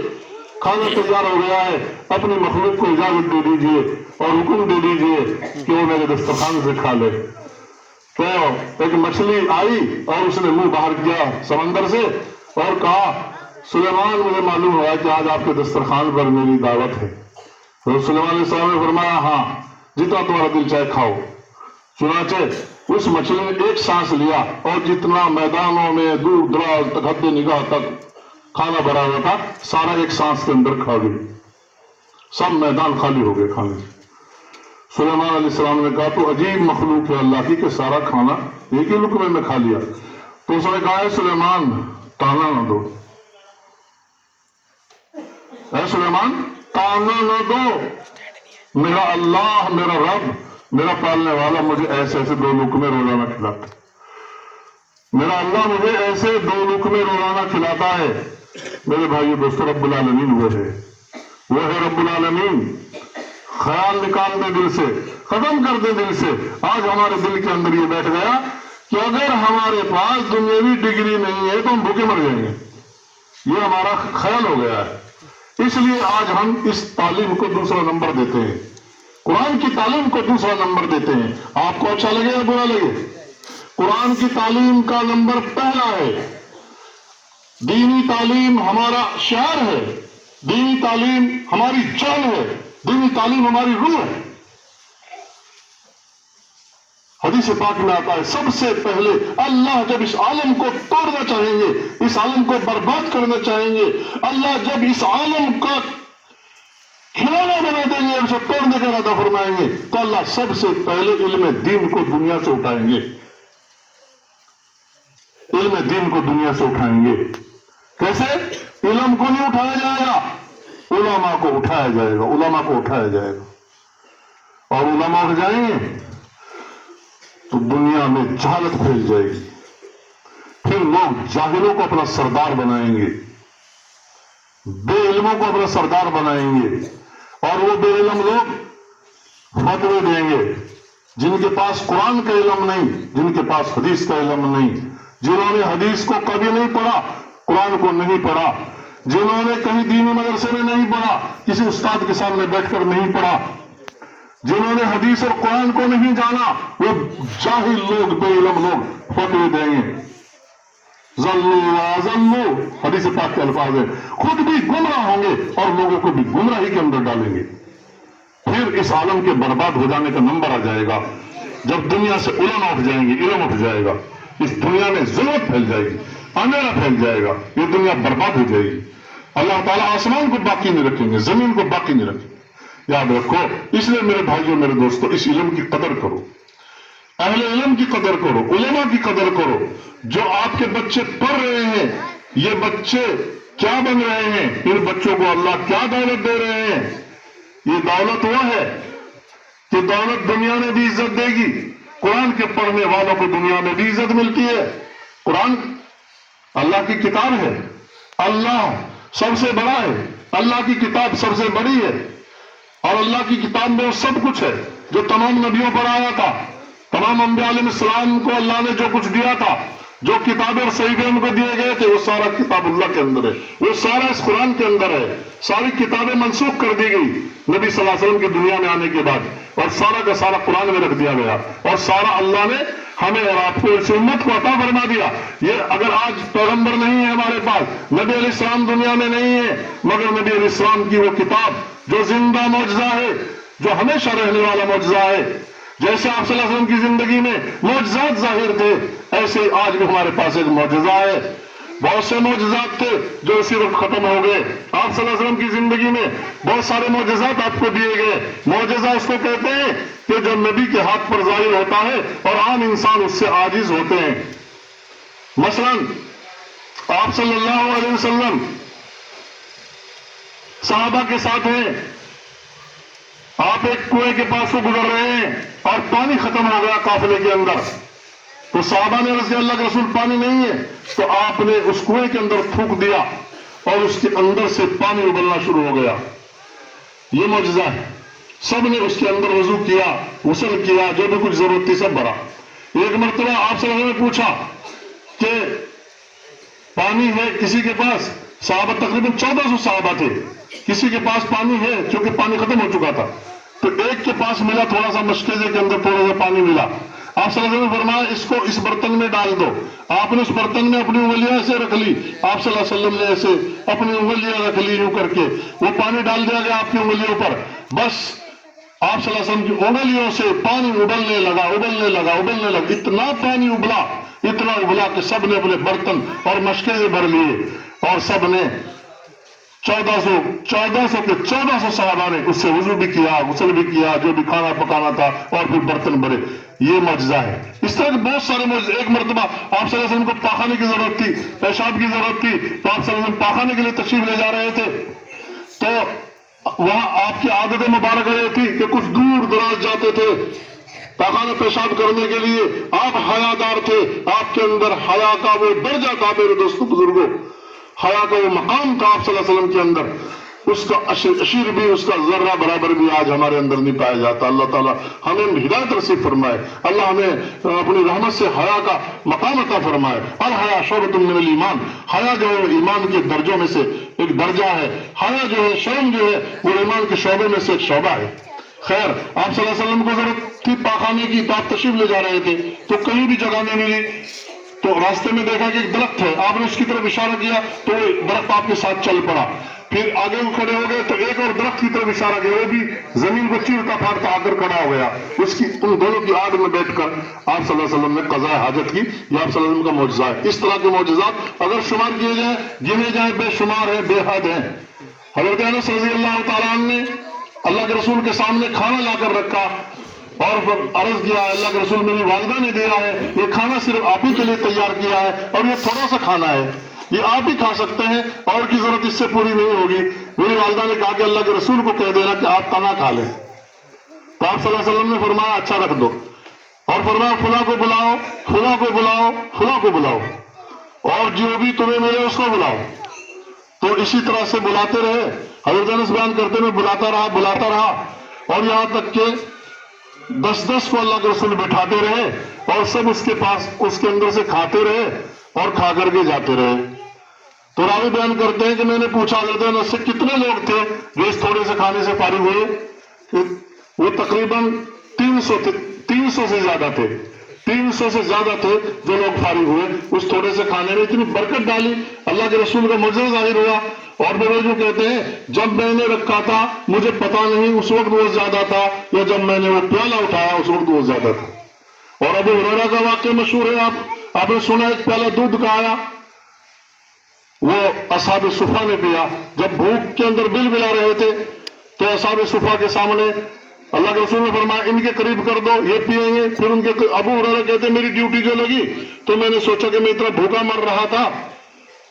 S1: کھانا تیار ہو گیا ہے، اپنی مخلوق کو اجازت دے دیجئے اور حکم دے دیجئے کہ وہ میرے دسترخوان سے کھا لے. تو ایک مچھلی آئی اور اس نے منہ باہر کیا سمندر سے اور کہا، سلیمان مجھے معلوم ہوا کہ آج آپ کے دسترخوان پر میری دعوت ہے. تو سلیمان علیہ السلام نے فرمایا، ہاں جتنا تمہارا دل چاہے کھاؤ. چنانچہ اس مچھلی نے ایک سانس لیا اور جتنا میدانوں میں دور دراز تک حد نگاہ تک کھانا بھرا ہوا تھا سارا ایک سانس کے اندر کھا گئی، سب میدان خالی ہو گئے کھانے سے۔ سلیمان علیہ السلام نے کہا تو عجیب مخلوق ہے اللہ کی کہ سارا کھانا ایک ہی لقمے میں کھا لیا۔ تو اس نے کہا اے سلیمان تانا نہ دو، اے سلیمان تانا نہ دو، میرا اللہ میرا رب میرا پالنے والا مجھے ایسے ایسے 2 لقمے روزانہ کھلاتا ہے، میرا اللہ مجھے ایسے 2 لقمے روزانہ کھلاتا ہے۔ میرے بھائیو دوستو، رب العالمین وہ ہے رب العالمین۔ خیال نکال دے دل سے، ختم کر دے دل سے۔ آج ہمارے دل کے اندر یہ بیٹھ گیا کہ اگر ہمارے پاس دنیاوی ڈگری نہیں ہے تو ہم بھوکے مر جائیں گے، یہ ہمارا خیال ہو گیا ہے۔ اس لیے آج ہم اس تعلیم کو دوسرا نمبر دیتے ہیں، قرآن کی تعلیم کو دوسرا نمبر دیتے ہیں۔ آپ کو اچھا لگے یا برا لگے، قرآن کی تعلیم کا نمبر پہلا ہے۔ دینی تعلیم ہمارا شعار ہے، دینی تعلیم ہماری جان ہے، دینی تعلیم ہماری روح ہے۔ حدیث پاک میں آتا ہے سب سے پہلے اللہ جب اس عالم کو توڑنا چاہیں گے، اس عالم کو برباد کرنا چاہیں گے، اللہ جب اس عالم کا کھلونا بنا دیں گے، اسے توڑنے کا ارادہ فرمائیں گے، تو اللہ سب سے پہلے علم دین کو دنیا سے اٹھائیں گے، علم دین کو دنیا سے اٹھائیں گے۔ کیسے؟ علم کو نہیں اٹھایا جائے گا، علماء کو اٹھایا جائے گا، علماء کو اٹھایا جائے گا، اور علماء اٹھ جائیں گے تو دنیا میں جہالت پھیل جائے گی، پھر لوگ جاہلوں کو اپنا سردار بنائیں گے، بے علموں کو اپنا سردار بنائیں گے، اور وہ بے علم لوگ فتوے دیں گے، جن کے پاس قرآن کا علم نہیں، جن کے پاس حدیث کا علم نہیں، جنہوں نے حدیث کو کبھی نہیں پڑھا، قرآن کو نہیں پڑھا، جنہوں نے کہیں دینی مدرسے میں نہیں پڑھا، کسی استاد کے سامنے بیٹھ کر نہیں پڑھا، جنہوں نے حدیث اور قرآن کو نہیں جانا، وہ جاہل لوگ، بے علم لوگ فتوے دیں گے۔ ضلوا حدیث پاک کے الفاظ ہیں، خود بھی گمراہ ہوں گے اور لوگوں کو بھی گمراہی کے اندر ڈالیں گے۔ پھر اس عالم کے برباد ہو جانے کا نمبر آ جائے گا جب دنیا سے علماء اٹھ جائیں گے، علم اٹھ جائے گا، اس دنیا میں ظلمت پھیل جائے گی، اندھیرا پھیل جائے گا، یہ دنیا برباد ہو جائے گی۔ اللہ تعالیٰ آسمان کو باقی نہیں رکھیں گے، زمین کو باقی نہیں رکھیں گے، یاد رکھو۔ اس لیے میرے بھائیوں میرے دوستو، اس علم کی قدر کرو، اہل علم کی قدر کرو، علماء کی قدر کرو۔ جو آپ کے بچے پڑھ رہے ہیں، یہ بچے کیا بن رہے ہیں، ان بچوں کو اللہ کیا دولت دے رہے ہیں۔ یہ دولت وہ ہے کہ دولت دنیا میں بھی عزت دے گی، قرآن کے پڑھنے والوں کو دنیا میں بھی عزت ملتی ہے۔ قرآن اللہ کی کتاب ہے، اللہ سب سے بڑا ہے، اللہ کی کتاب سب سے بڑی ہے، اور اللہ کی کتاب میں وہ سب کچھ ہے جو تمام نبیوں پر آیا تھا، تمام انبیاء علیہ السلام کو اللہ نے جو کچھ دیا تھا، جو کتابیں اور صحیفے ان کو دیے گئے تھے، وہ سارا کتاب اللہ کے اندر ہے، وہ سارا اس قرآن کے اندر ہے۔ ساری کتابیں منسوخ کر دی گئی نبی صلی اللہ علیہ وسلم کی دنیا میں آنے کے بعد، اور سارا کا سارا قرآن میں رکھ دیا گیا، اور سارا اللہ نے ہمیں اور آپ کو اس امت کو عطا فرما دیا۔ یہ اگر آج پیغمبر نہیں ہے ہمارے پاس، نبی علیہ السلام دنیا میں نہیں ہے، مگر نبی علیہ السلام کی وہ کتاب جو زندہ معجزہ ہے، جو ہمیشہ رہنے والا معجزہ ہے، جیسے آپ صلی اللہ علیہ وسلم کی زندگی میں معجزات ظاہر تھے، ایسے آج بھی ہمارے پاس ایک معجزہ ہے۔ بہت سے معجزات تھے جو اسی وقت ختم ہو گئے۔ آپ صلی اللہ علیہ وسلم کی زندگی میں بہت سارے معجزات آپ کو دیے گئے۔ معجزہ اس کو کہتے ہیں کہ جو نبی کے ہاتھ پر ظاہر ہوتا ہے اور عام انسان اس سے عاجز ہوتے ہیں۔ مثلا آپ صلی اللہ علیہ وسلم صحابہ کے ساتھ ہیں، آپ ایک کنویں کے پاس سے گزر رہے ہیں اور پانی ختم ہو گیا قافلے کے اندر، تو صحابہ نے عرض کیا اللہ کے رسول پانی نہیں ہے، تو آپ نے اس کنویں کے اندر تھوک دیا اور اس کے اندر سے پانی ابلنا شروع ہو گیا۔ یہ معجزہ ہے۔ سب نے اس کے اندر وضو کیا، غسل کیا، جو بھی کچھ ضرورت تھی سب بھرا۔ ایک مرتبہ آپ صلی اللہ علیہ وسلم نے پوچھا کہ پانی ہے کسی کے پاس؟ صحابہ تقریباً 1400 صحابہ تھے، کسی کے پاس پانی ہے؟ کیونکہ پانی ختم ہو چکا تھا، تو ایک کے پاس ملا، تھوڑا سا مشکیزے کے اندر تھوڑا سا پانی ملا۔ آپ صلی اللہ علیہ وسلم نے فرمایا اس کو اس برتن میں ڈال دو۔ آپ نے اس برتن میں اپنی انگلیاں ایسے رکھ لی، آپ صلی اللہ علیہ وسلم نے ایسے اپنی انگلیاں رکھ لی، یوں کر کے وہ پانی ڈال دیا گیا آپ کی انگلیوں پر۔ بس آپ صلی اللہ علیہ وسلم کی انگلیوں سے پانی ابلنے لگا، اتنا پانی ابلا کہ سب نے اپنے برتن اور مشکیں بھر لیے، اور سب نے 1400 صحابہ نے اس سے وضو بھی کیا، غسل بھی کیا، جو بھی کھانا پکانا تھا، اور پھر برتن بھرے۔ یہ معجزہ ہے۔ اس طرح کے بہت سارے معجزے۔ ایک مرتبہ آپ صلی اللہ علیہ وسلم کو پاخانے کی ضرورت تھی، پیشاب کی ضرورت تھی، تو آپ صلی اللہ علیہ وسلم پاخانے کے لیے تشریف لے جا رہے تھے، تو وہاں آپ کی عادت مبارک یہ تھی کہ کچھ دور دراز جاتے تھے پاخانہ پیشاب کرنے کے لیے۔ آپ حیادار تھے، آپ کے اندر حیا کا وہ درجہ تھا میرے دوستوں بزرگوں، حیا کا وہ مقام تھا آپ صلی اللہ علیہ وسلم کے اندر، اس کا اشیر بھی، اس کا ذرہ برابر بھی آج ہمارے اندر نہیں پایا جاتا۔ اللہ تعالیٰ ہمیں ہدایت نصیب فرمائے، اللہ ہمیں اپنی رحمت سے حیا کا مقام عطا فرمائے۔ الحیا شعبۃ من الایمان، حیا جو ہے ایمان کے درجوں میں سے ایک درجہ ہے۔ حیا جو ہے، شرم جو ہے، وہ ایمان کے شعبے میں سے ایک شعبہ ہے۔ خیر، آپ صلی اللہ علیہ وسلم کو ضرورت تھی پاخانے کی، تو آپ تشریف لے جا رہے تھے، تو کہیں بھی جگہ نہیں ملی، تو راستے میں دیکھا کہ ایک درخت ہے، آپ نے اس کی طرف اشارہ کیا تو درخت آپ کے ساتھ چل پڑا۔ پھر آگے وہ کھڑے ہو گئے تو ایک اور درخت کی طرف اشارہ کیا، وہ بھی زمین کو چیرتا پھاڑتا آ کر کھڑا ہو گیا۔ ان دونوں کی آڑ میں بیٹھ کر آپ صلی اللہ علیہ وسلم نے قضاء حاجت کی۔ یہ آپ صلی اللہ علیہ وسلم کا معجزہ ہے۔ اس طرح کے معجزات اگر شمار کیے جائیں، گنے جائیں، بے شمار ہیں، بے حد ہیں۔ حضرت انس رضی اللہ تعالیٰ عنہ نے اللہ کے رسول کے سامنے کھانا لا کر رکھا اور عرض کیا، اللہ کے رسول میری والدہ نے دیا ہے، یہ کھانا صرف آپ ہی کے لیے تیار کیا ہے، اور یہ تھوڑا سا کھانا ہے، یہ آپ ہی کھا سکتے ہیں، اور کی ضرورت اس سے پوری نہیں ہوگی۔ میری والدہ نے کہا کہ اللہ کے رسول کو کہہ دینا کہ آپ تنا کھا لیں۔ تو آپ صلی اللہ علیہ وسلم نے فرمایا اچھا رکھ دو، اور فرمایا فلاں کو بلاؤ، فلاں کو بلاؤ، فلاں کو بلاؤ، اور جو بھی تمہیں ملے اس کو بلاؤ۔ تو اسی طرح سے بلاتے رہے۔ حضرت انس بیان کرتے میں بلاتا رہا، اور یہاں تک کہ 10 کو اللہ کے رسول بٹھاتے رہے، اور سب اس کے پاس اس کے اندر سے کھاتے رہے اور کھا کر کے جاتے رہے۔ تو راوی بیان کرتے ہیں کہ میں نے پوچھا حضرت انس سے کتنے لوگ تھے جو اس تھوڑے سے کھانے سے فارغ ہوئے؟ وہ تقریباً 300 سے زیادہ تھے، 300 سے زیادہ تھے جو لوگ فارغ ہوئے اس تھوڑے سے کھانے میں۔ اتنی برکت ڈالی، اللہ کے رسول کا معجزہ ظاہر ہوا۔ اور جو کہتے ہیں جب میں نے رکھا تھا مجھے پتا نہیں اس وقت وہ زیادہ تھا، یا جب میں نے وہ پیالہ اٹھایا اس وقت وہ زیادہ تھا۔ اور ابو ہریرہ کا واقعہ مشہور ہے، آپ نے سنا ایک پیالہ دودھ کا آیا، وہ اصحاب صفہ نے پیا۔ جب بھوک کے اندر بل بلا رہے تھے تو اصحاب صفہ کے سامنے اللہ کے رسول نے فرمایا ان کے قریب کر دو، یہ پیئیں گے۔ پھر ان کے ابو ہریرہ کہتے ہیں میری ڈیوٹی جو لگی تو میں نے سوچا کہ میں اتنا بھوکا مر رہا تھا،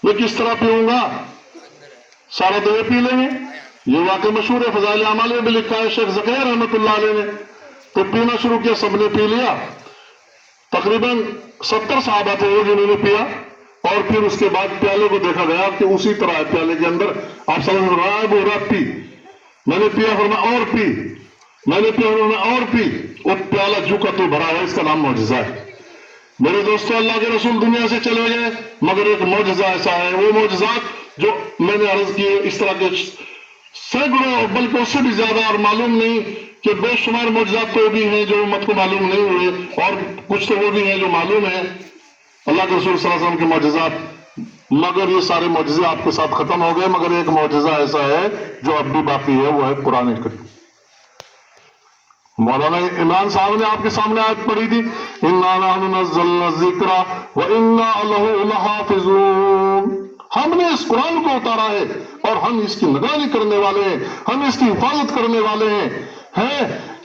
S1: میں کس طرح پیوں گا، سارا تو یہ پی لیں گے۔ یہ واقعہ مشہور ہے، فضائل اعمال میں بھی لکھا ہے، شیخ زکریا رحمۃ اللہ علیہ نے۔ تو پینا شروع کیا، سب نے پی لیا، تقریباً 70 صحابہ تھے وہ جنہوں نے پیا۔ اور پھر اس کے بعد پیالے کو دیکھا گیا کہ اسی طرح ہے پیالے کے اندر، آپ صلی اللہ علیہ وسلم پی، میں نے پیا، فرمایا اور پی، میں نے پیا، فرمایا اور پی، وہ پیالہ جو کا تو بھرا ہے، اس کا نام معجزہ ہے۔ میرے دوستو، اللہ کے رسول دنیا سے چلے گئے، مگر ایک معجزہ ایسا ہے، وہ معجزات جو میں نے عرض کیے اس طرح کے سینکڑوں بلکہ اس سے بھی زیادہ، اور معلوم نہیں کہ بے شمار معجزات تو بھی ہیں جو امت کو معلوم نہیں ہوئے، اور کچھ تو وہ بھی ہیں جو معلوم ہیں اللہ کے رسول صلی اللہ علیہ وسلم کے معجزات۔ مگر یہ سارے معجزے آپ کے ساتھ ختم ہو گئے، مگر ایک معجزہ ایسا ہے جو اب بھی باقی ہے، وہ ہے قرآن کریم۔ مولانا عمران صاحب نے آپ کے سامنے آیت پڑھی تھی، اِنَّا نَحْنُ نَزَّلْنَا الذِّكْرَ وَإِنَّا لَهُ لَحَافِظُونَ۔ ہم نے اس قرآن کو اتارا ہے اور ہم اس کی نگرانی کرنے والے ہیں، ہم اس کی حفاظت کرنے والے ہیں۔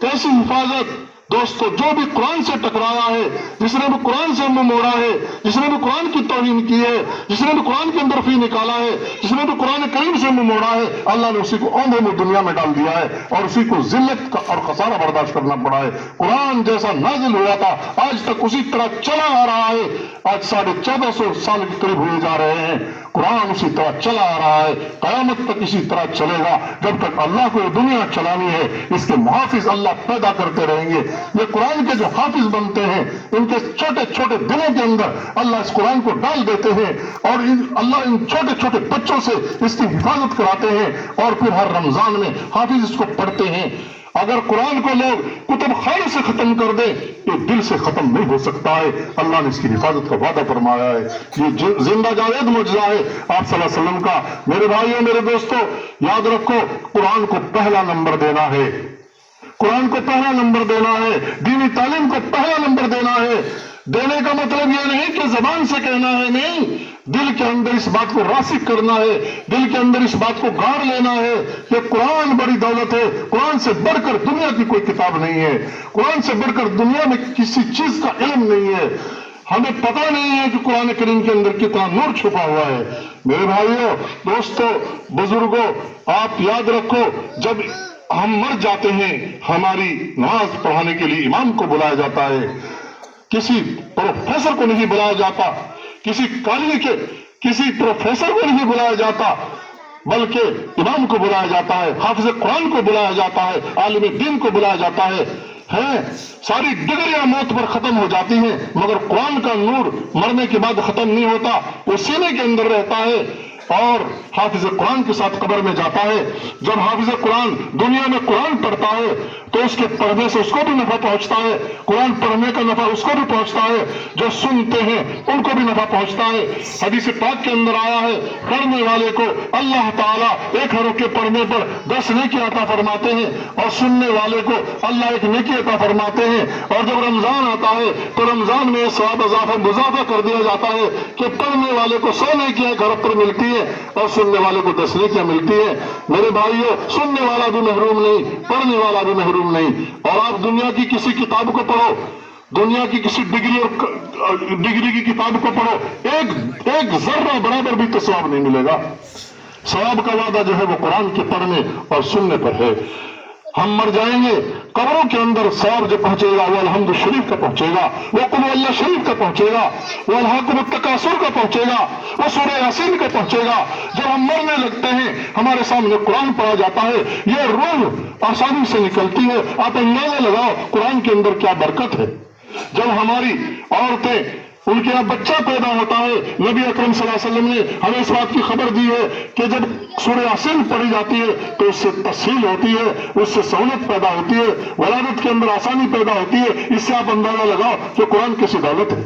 S1: کیسی حفاظت دوستو؟ جو بھی قرآن سے ٹکرایا ہے، جس نے بھی قرآن سے منہ موڑا ہے، جس نے بھی قرآن کی توہین کی ہے، جس نے بھی قرآن کے اندر فی نکالا ہے، جس نے بھی قرآن کریم سے منہ موڑا ہے، اللہ نے اسی کو اوندھے میں دنیا میں ڈال دیا ہے، اور اسی کو ذلت کا اور خسارہ برداشت کرنا پڑا ہے۔ قرآن جیسا نازل ہوا تھا آج تک اسی طرح چلا آ رہا ہے، آج 1450 سال کے قریب ہوئے جا رہے ہیں، قرآن اسی طرح چلا آ رہا ہے، قیامت تک اسی طرح چلے گا۔ جب تک اللہ کو دنیا چلانی ہے، اس کے محافظ اللہ پیدا کرتے رہیں گے۔ یہ قرآن کے جو حافظ بنتے ہیں، ان کے چھوٹے چھوٹے دلوں کے اندر اللہ اس قرآن کو ڈال دیتے ہیں، اور اللہ ان چھوٹے چھوٹے بچوں سے اس کی حفاظت کراتے ہیں، اور پھر ہر رمضان میں حافظ اس کو پڑھتے ہیں۔ اگر قرآن کو لوگ کتب خانے سے ختم کر دیں، یہ دل سے ختم نہیں ہو سکتا ہے۔ اللہ نے اس کی حفاظت کا وعدہ فرمایا ہے، یہ زندہ جاوید معجزہ ہے آپ صلی اللہ علیہ وسلم کا۔ میرے بھائیوں، میرے دوستوں، یاد رکھو، قرآن کو پہلا نمبر دینا ہے، قرآن کو پہلا نمبر دینا ہے، دینی تعلیم کو پہلا نمبر دینا ہے۔ دینے کا مطلب یہ نہیں کہ زبان سے کہنا ہے، نہیں، دل کے اندر اس بات کو راسخ کرنا ہے، دل کے اندر اس بات کو گاڑ لینا ہے کہ قرآن بڑی دولت ہے، قرآن سے بڑھ کر دنیا کی کوئی کتاب نہیں ہے، قرآن سے بڑھ کر دنیا میں کسی چیز کا علم نہیں ہے۔ ہمیں پتہ نہیں ہے کہ قرآن کریم کے اندر کتنا نور چھپا ہوا ہے۔ میرے بھائیوں، دوستوں، بزرگوں، آپ یاد رکھو، جب ہم مر جاتے ہیں ہماری نماز پڑھانے کے لیے امام کو بلایا جاتا ہے، کسی پروفیسر کو نہیں بلایا جاتا، کسی کالج کے کسی پروفیسر کو نہیں بلایا جاتا، بلکہ امام کو بلایا جاتا ہے، حافظ قرآن کو بلایا جاتا ہے، عالم دین کو بلایا جاتا ہے۔ ساری ڈگریاں موت پر ختم ہو جاتی ہیں، مگر قرآن کا نور مرنے کے بعد ختم نہیں ہوتا، وہ سینے کے اندر رہتا ہے اور حافظ قرآن کے ساتھ قبر میں جاتا ہے۔ جب حافظ قرآن دنیا میں قرآن پڑھتا ہے تو اس کے پڑھنے سے اس کو بھی نفع پہنچتا ہے، قرآن پڑھنے کا نفع اس کو بھی پہنچتا ہے، جو سنتے ہیں ان کو بھی نفع پہنچتا ہے۔ حدیث پاک کے اندر آیا ہے، پڑھنے والے کو اللہ تعالیٰ ایک حرف کے پڑھنے پر 10 نیکی عطا فرماتے ہیں، اور سننے والے کو اللہ ایک نیکی عطا فرماتے ہیں۔ اور جب رمضان آتا ہے تو رمضان میں ثواب مضافہ کر دیا جاتا ہے کہ پڑھنے والے کو 100 نیکیاں ایک حرف پر ملتی ہے اور سننے والے کو 10 نیکیاں ملتی ہے۔ میرے بھائیوں، سننے والا بھی محروم نہیں، پڑھنے والا بھی محروم نہیں۔ اور آپ دنیا کی کسی کتاب کو پڑھو، دنیا کی کسی ڈگری کی کتاب کو پڑھو، ایک ذرہ برابر بھی تو ثواب نہیں ملے گا۔ ثواب کا وعدہ جو ہے وہ قرآن کے پڑھنے اور سننے پر ہے۔ ہم مر جائیں گے، قبروں کے اندر ثواب جو پہنچے گا وہ الحمد شریف کا پہنچے گا، وہ قل اللہ شریف کا پہنچے گا، وہ الحاکم التکاثر کا پہنچے گا، وہ سورہ یاسین کا پہنچے گا۔ جب ہم مرنے لگتے ہیں ہمارے سامنے قرآن پڑھا جاتا ہے، یہ روح آسانی سے نکلتی ہے۔ آپ اندازہ لگاؤ قرآن کے اندر کیا برکت ہے۔ جب ہماری عورتیں ان کے یہاں بچہ پیدا ہوتا ہے، نبی اکرم صلی اللہ علیہ وسلم نے ہمیں اس بات کی خبر دی ہے کہ جب سورہ یاسین پڑھی جاتی ہے تو اس سے تسہیل ہوتی ہے، اس سے سہولت پیدا ہوتی ہے، ولادت کے اندر آسانی پیدا ہوتی ہے۔ اس سے آپ اندازہ لگاؤ کہ قرآن کیسی دولت ہے۔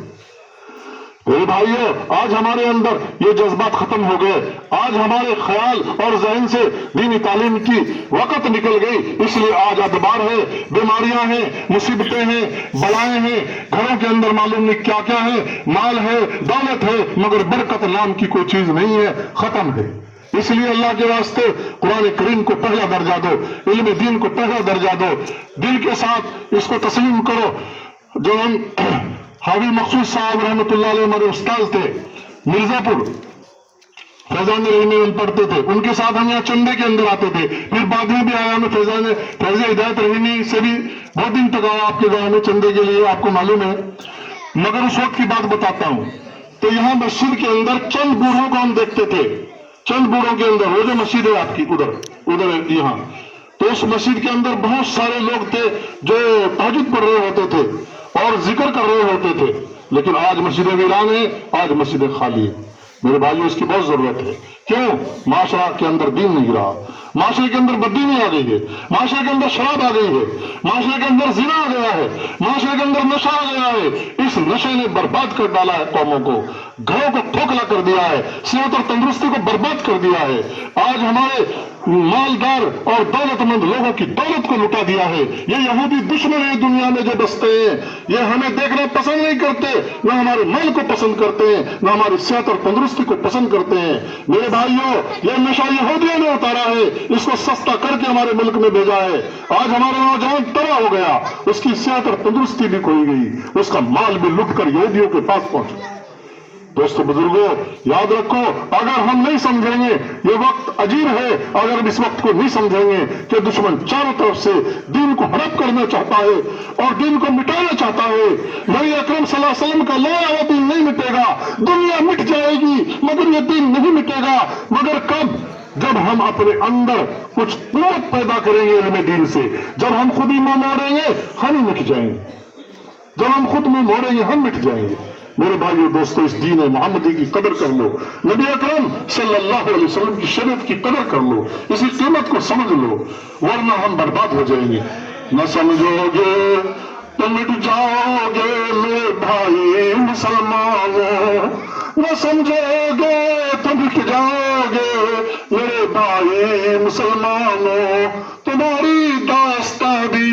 S1: میرے بھائیو، آج ہمارے اندر یہ جذبات ختم ہو گئے، آج ہمارے خیال اور ذہن سے دینی تعلیم کی وقت نکل گئی، اس لیے آج ادبار ہے، بیماریاں ہیں، مصیبتیں ہیں، بلائیں ہیں، گھروں کے اندر معلوم نہیں کیا کیا ہے، مال ہے، دولت ہے، مگر برکت نام کی کوئی چیز نہیں ہے، ختم ہے۔ اس لیے اللہ کے واسطے قرآن کریم کو پہلا درجہ دو، علم دین کو پہلا درجہ دو، دل کے ساتھ اس کو تسلیم کرو۔ جو ہم حاوی مقصود صاحب رحمۃ اللہ علیہ ہمارے استاد تھے، مرزا پور فیضان رحیمی میں پڑھتے تھے، ان کے ساتھ ہم یہاں چندے کے اندر آتے تھے، پھر بعد میں بھی آیا ہمیں فیض ہدایت رحیمی سے بھی بہت دن تک آیا آپ کے گاؤں میں چندے کے لیے، آپ کو معلوم ہے۔ مگر اس وقت کی بات بتاتا ہوں تو یہاں مسجد کے اندر چند بوڑھوں کو ہم دیکھتے تھے، چند بوڑھوں کے اندر، وہ جو مسجد ہے آپ کی ادھر یہاں، تو اس مسجد کے اندر بہت سارے لوگ تھے جو تہجد پڑھ رہے ہوتے تھے اور ذکر کر رہے ہوتے تھے، لیکن آج مسجدیں ویران ہیں، آج مسجدیں خالی ہیں۔ میرے بھائیو، اس کی بہت ضرورت ہے۔ کیوں؟ معاشرہ کے اندر دین نہیں رہا، معاشرے کے اندر بددینی آ گئی ہے، معاشرے کے اندر شراب آ گئی ہے، معاشرے کے اندر زنا آ گیا ہے، معاشرے کے اندر نشہ آ گیا ہے۔ اس نشے نے برباد کر ڈالا ہے قوموں کو، گھروں کو کھوکھلا کر دیا ہے، صحت اور تندرستی کو برباد کر دیا ہے۔ آج ہمارے مالدار اور دولت مند لوگوں کی دولت کو لٹا دیا ہے۔ یہ یہودی دشمن ہیں دنیا میں جو بستے ہیں، یہ ہمیں دیکھنا پسند نہیں کرتے، نہ ہمارے مال کو پسند کرتے ہیں، نہ ہماری صحت اور تندرستی کو پسند کرتے ہیں۔ میرے بھائیوں، یہ نشہ یہودیوں نے اتارا ہے، اس کو سستا کر کے ہمارے ملک میں بھیجا ہے۔ آج ہمارا نوجوان تباہ ہو گیا، اس کی صحت اور تندرستی بھی کھوئی گئی، اس کا مال بھی لٹ کر یہودیوں کے پاس پہنچا۔ دوستو، بزرگوں، یاد رکھو، اگر ہم نہیں سمجھیں گے، یہ وقت عجیب ہے، اگر ہم اس وقت کو نہیں سمجھیں گے کہ دشمن چاروں طرف سے دین کو ہڑپ کرنا چاہتا ہے اور دین کو مٹانا چاہتا ہے۔ نبی اکرم صلی اللہ علیہ وسلم کا لایا ہوا دین نہیں مٹے گا، دنیا مٹ جائے گی مگر یہ دین نہیں مٹے گا۔ مگر کب؟ جب ہم اپنے اندر کچھ قوت پیدا کریں گے علم دین سے، جب ہم خود ہی منہ موڑیں گے ہم ہی مٹ جائیں گے، جب ہم خود منہ موڑیں گے ہم مٹ جائیں گے۔ میرے بھائیو، دوستو، اس دین محمدی کی قدر کر لو، نبی اکرم صلی اللہ علیہ وسلم کی شریعت کی قدر کر لو، اس کی قیمت کو سمجھ لو، ورنہ ہم برباد ہو جائیں گے۔ نہ سمجھو گے تو مٹ جاؤ گے میرے بھائی مسلمانوں، نہ سمجھو گے تو مٹ جاؤ گے میرے بھائی مسلمانوں، تمہاری داستان بھی